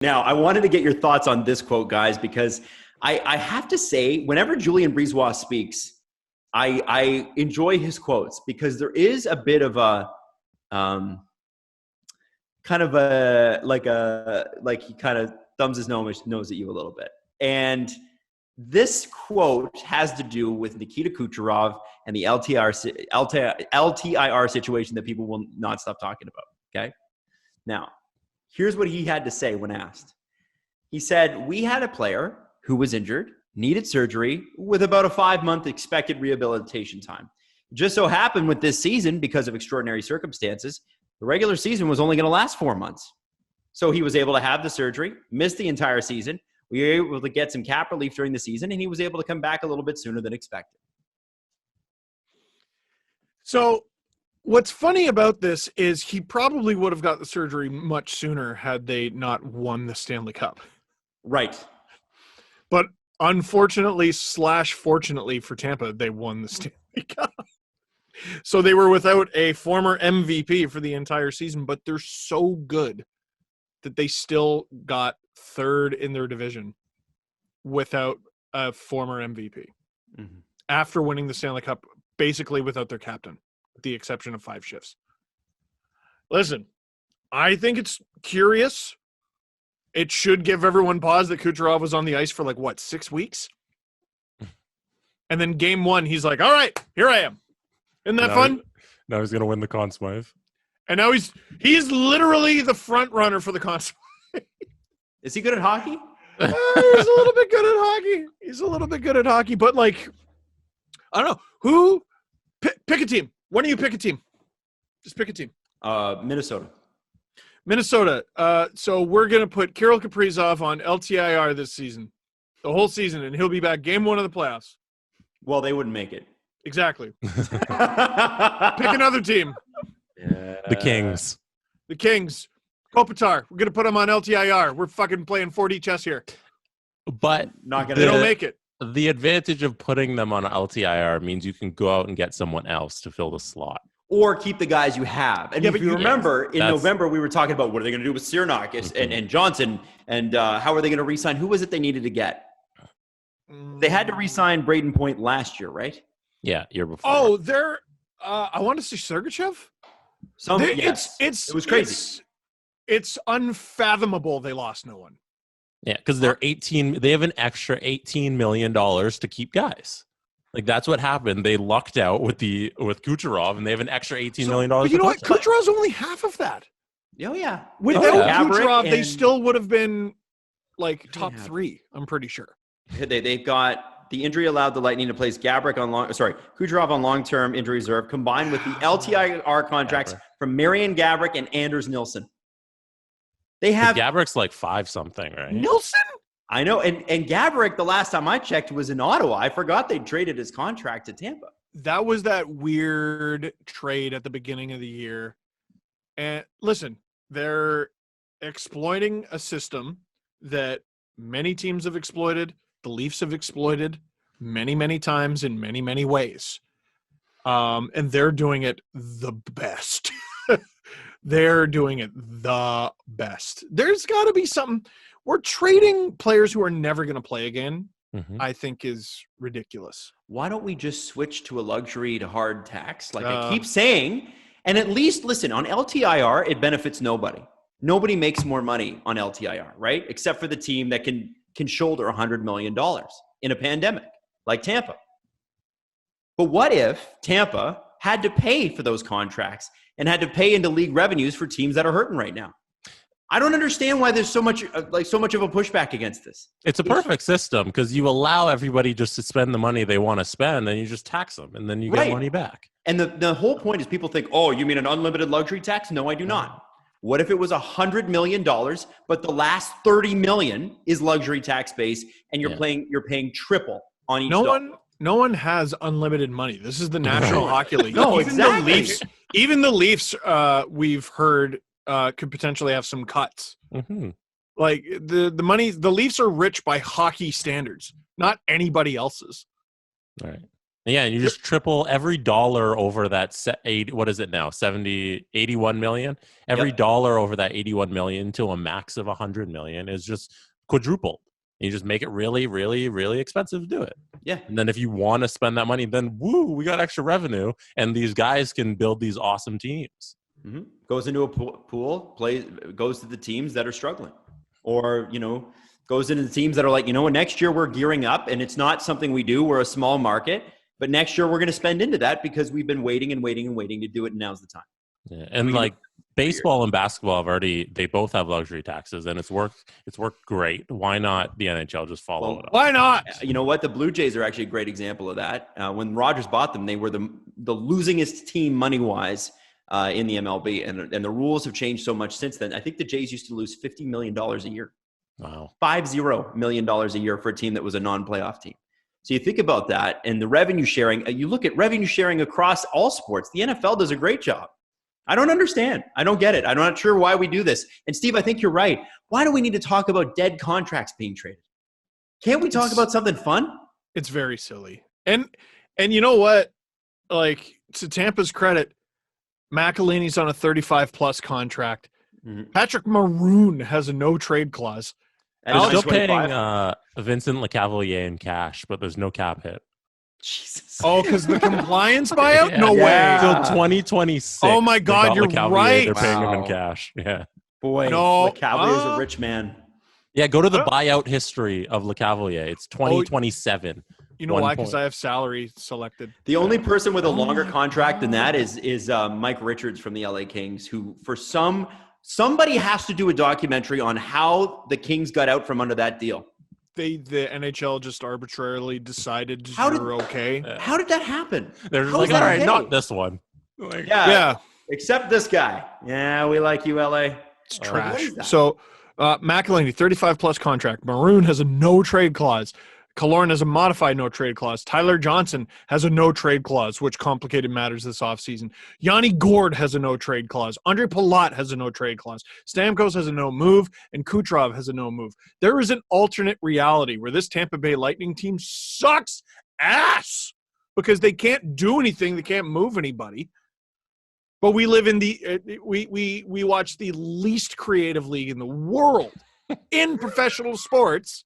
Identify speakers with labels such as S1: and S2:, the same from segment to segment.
S1: Now, I wanted to get your thoughts on this quote, guys, because I have to say, whenever Julien Brisebois speaks, I enjoy his quotes because there is a bit of a kind of like he kind of thumbs his nose at you a little bit. And this quote has to do with Nikita Kucherov and the LTIR situation that people will not stop talking about. Okay. Now, here's what he had to say when asked. He said, "We had a player who was injured, needed surgery with about a 5-month expected rehabilitation time. It just so happened with this season, because of extraordinary circumstances, the regular season was only going to last 4 months. So he was able to have the surgery, miss the entire season. We were able to get some cap relief during the season, and he was able to come back a little bit sooner than expected."
S2: So what's funny about this is he probably would have got the surgery much sooner had they not won the Stanley Cup.
S1: Right.
S2: But unfortunately / fortunately for Tampa, they won the Stanley Cup. So they were without a former MVP for the entire season, but they're so good that they still got third in their division without a former MVP. Mm-hmm. After winning the Stanley Cup, basically without their captain, with the exception of 5 shifts. Listen, I think it's curious. It should give everyone pause that Kucherov was on the ice for 6 weeks? And then game 1, he's like, all right, here I am. Isn't that fun?
S3: Now he's going to win the Conn Smythe.
S2: And now he's literally the front runner for the Conn Smythe.
S1: Is he good at hockey?
S2: He's a little bit good at hockey. But I don't know. Who? Pick a team. Why don't you pick a team? Just pick a team.
S1: Minnesota.
S2: So we're going to put Kirill Kaprizov on LTIR this season. The whole season. And he'll be back game 1 of the playoffs.
S1: Well, they wouldn't make it.
S2: Exactly. Pick another team.
S3: The Kings.
S2: Kopitar. We're going to put him on LTIR. We're fucking playing 4D chess here.
S3: But
S2: they don't make it.
S3: The advantage of putting them on LTIR means you can go out and get someone else to fill the slot.
S1: Or keep the guys you have. And if you remember, in November, we were talking about what are they going to do with Cernak and Johnson, and how are they going to re-sign? Who was it they needed to get? They had to re-sign Braden Point last year, right?
S3: Yeah, year before.
S2: Oh, they're I want to say Sergachev?
S1: It was crazy.
S2: It's unfathomable they lost no one.
S3: Yeah, because they have an extra $18 million to keep guys. That's what happened. They lucked out with Kucherov, and they have an extra $18 million.
S2: But you know what? Kucherov's only half of that.
S1: Oh, yeah.
S2: Without Kucherov, they still would have been top 3, I'm pretty sure.
S1: They've got the injury allowed the Lightning to place Kucherov on long-term injury reserve, combined with the LTIR contracts from Marian Gaborik and Anders Nilsson. They have
S3: Gaborik's 5-something, right?
S1: Nilsson? I know, and Gaborik, the last time I checked, was in Ottawa. I forgot they traded his contract to Tampa.
S2: That was that weird trade at the beginning of the year. And listen, they're exploiting a system that many teams have exploited. The Leafs have exploited many, many times in many, many ways. And they're doing it the best. They're doing it the best. There's got to be something. We're trading players who are never going to play again, I think is ridiculous.
S1: Why don't we just switch to a luxury to hard tax? I keep saying, and at least, listen, on LTIR, it benefits nobody. Nobody makes more money on LTIR, right? Except for the team that can shoulder $100 million in a pandemic, like Tampa. But what if Tampa had to pay for those contracts and had to pay into league revenues for teams that are hurting right now? I don't understand why there's so much of a pushback against this.
S3: It's a perfect system because you allow everybody just to spend the money they want to spend, and you just tax them, and then you get money back.
S1: And the whole point is people think, oh, you mean an unlimited luxury tax? No, I do not. What if it was $100 million, but the last $30 million is luxury tax base, and you're paying triple on each dollar?
S2: No one has unlimited money. This is the National Hockey League.
S1: No,
S2: even
S1: exactly.
S2: Even the Leafs, we've heard, could potentially have some cuts.
S3: Mm-hmm.
S2: The money, the Leafs are rich by hockey standards, not anybody else's.
S3: Right. Yeah, and you just triple every dollar over that what is it now? 81 million. Every dollar over that 81 million to a max of 100 million is just quadrupled. You just make it really, really, really expensive to do it.
S1: Yeah.
S3: And then if you want to spend that money, then we got extra revenue, and these guys can build these awesome teams.
S1: Mm-hmm. Goes into a pool, goes to the teams that are struggling, or goes into the teams that are like, next year we're gearing up, and it's not something we do. We're a small market, but next year we're going to spend into that because we've been waiting and waiting and waiting to do it, and now's the time.
S3: Yeah, and baseball and basketball they both have luxury taxes, and it's worked great. Why not the NHL just follow it up?
S2: Why not?
S1: You know what? The Blue Jays are actually a great example of that. When Rogers bought them, they were the losingest team money-wise in the MLB, and the rules have changed so much since then. I think the Jays used to lose $50 million a year.
S3: Wow.
S1: $50 million a year for a team that was a non-playoff team. So you think about that, and the revenue sharing. You look at revenue sharing across all sports. The NFL does a great job. I don't understand. I don't get it. I'm not sure why we do this. And Steve, I think you're right. Why do we need to talk about dead contracts being traded? Can't we talk about something fun?
S2: It's very silly. And you know what? Like, to Tampa's credit, McElhinney's on a 35-plus contract. Mm-hmm. Patrick Maroon has a no-trade clause.
S3: They're still paying Vincent LeCavalier in cash, but there's no cap hit.
S1: Jesus.
S2: Oh, because the compliance buyout? No way.
S3: Till 2026.
S2: Oh, my God, you're right.
S3: They're paying him in cash. Yeah.
S1: Boy,
S2: no,
S1: LeCavalier's a rich man.
S3: Yeah, go to the buyout history of LeCavalier. It's 2027.
S2: You know why? Because I have salary selected.
S1: The only person with a longer contract than that is Mike Richards from the LA Kings, who somebody has to do a documentary on how the Kings got out from under that deal.
S2: The NHL just arbitrarily decided okay.
S1: How did that happen?
S3: They're just like, all right, not this one.
S1: Like, yeah. Except this guy. Yeah, we like you, LA.
S2: It's trash. So McElhinney, 35-plus contract. Maroon has a no-trade clause. Killorn has a modified no-trade clause. Tyler Johnson has a no-trade clause, which complicated matters this offseason. Yanni Gourde has a no-trade clause. Andre Palat has a no-trade clause. Stamkos has a no-move, and Kucherov has a no-move. There is an alternate reality where this Tampa Bay Lightning team sucks ass because they can't do anything. They can't move anybody. But we live in we watch the least creative league in the world in professional sports.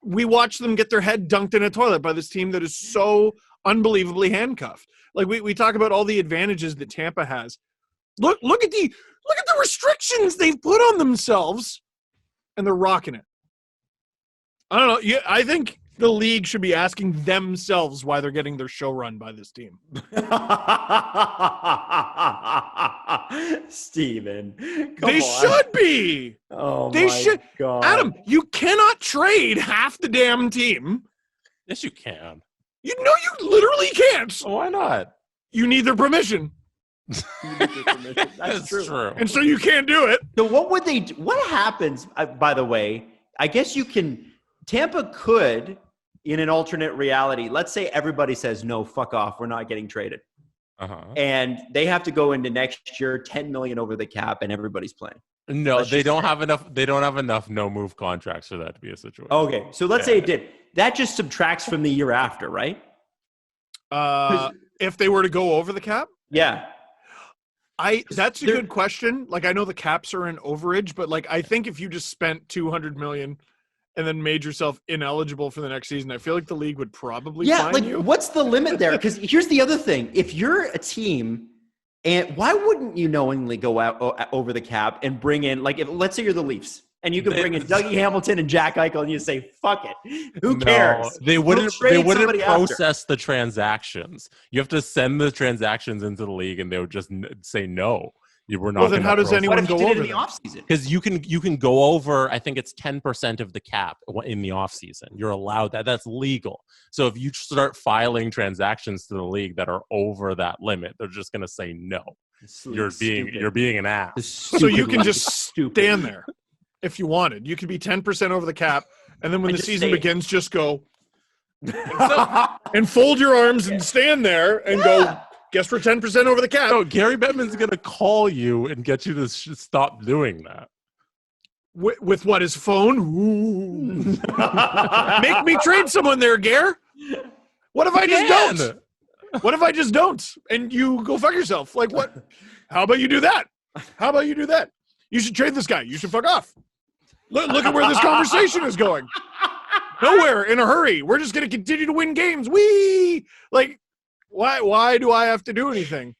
S2: We watch them get their head dunked in a toilet by this team that is so unbelievably handcuffed. Like we talk about all the advantages that Tampa has. Look at the restrictions they've put on themselves, and they're rocking it. I don't know. Yeah, I think the league should be asking themselves why they're getting their show run by this team.
S1: Steven,
S2: they should be.
S1: Oh,
S2: they
S1: my God.
S2: Adam, you cannot trade half the damn team.
S3: Yes, you can.
S2: You literally can't.
S3: Why not?
S2: You need their permission.
S1: That's true.
S2: And so you can't do it.
S1: So what would they do? What happens, by the way, I guess Tampa could, in an alternate reality, let's say everybody says, no, fuck off, we're not getting traded.
S3: Uh-huh.
S1: And they have to go into next year, 10 million over the cap, and everybody's playing.
S3: No, they don't have enough. They don't have enough no-move contracts for that to be a situation.
S1: Okay, so let's say it did. That just subtracts from the year after, right?
S2: If they were to go over the cap?
S1: Yeah.
S2: That's a good question. Like, I know the caps are in overage, but like, I think if you just spent $200 million and then made yourself ineligible for the next season, I feel like the league would probably fine you.
S1: What's the limit there? Because here's the other thing. If you're a team, and why wouldn't you knowingly go out over the cap and bring in, like, let's say you're the Leafs, and you can bring in Dougie Hamilton and Jack Eichel, and you say, fuck it. Who cares?
S3: They wouldn't process the transactions. You have to send the transactions into the league, and they would just say no. We're not.
S2: Well, then how does anyone go over
S1: in the offseason?
S3: Because you can go over, I think it's 10% of the cap in the offseason. You're allowed that. That's legal. So if you start filing transactions to the league that are over that limit, they're just going to say no. You're being an ass.
S2: So you can just stand there if you wanted. You could be 10% over the cap, and then when the season begins, just go and fold your arms and stand there and go. Guess we're 10% over the cap.
S3: No, Gary Bettman's going to call you and get you to stop doing that.
S2: With what, his phone? Make me trade someone there, Gare. What if I just
S3: can.
S2: don't? What if I just don't? And you go fuck yourself. Like what? How about you do that? How about you do that? You should trade this guy. You should fuck off. Look at where this conversation is going. Nowhere in a hurry. We're just going to continue to win games. Why do I have to do anything?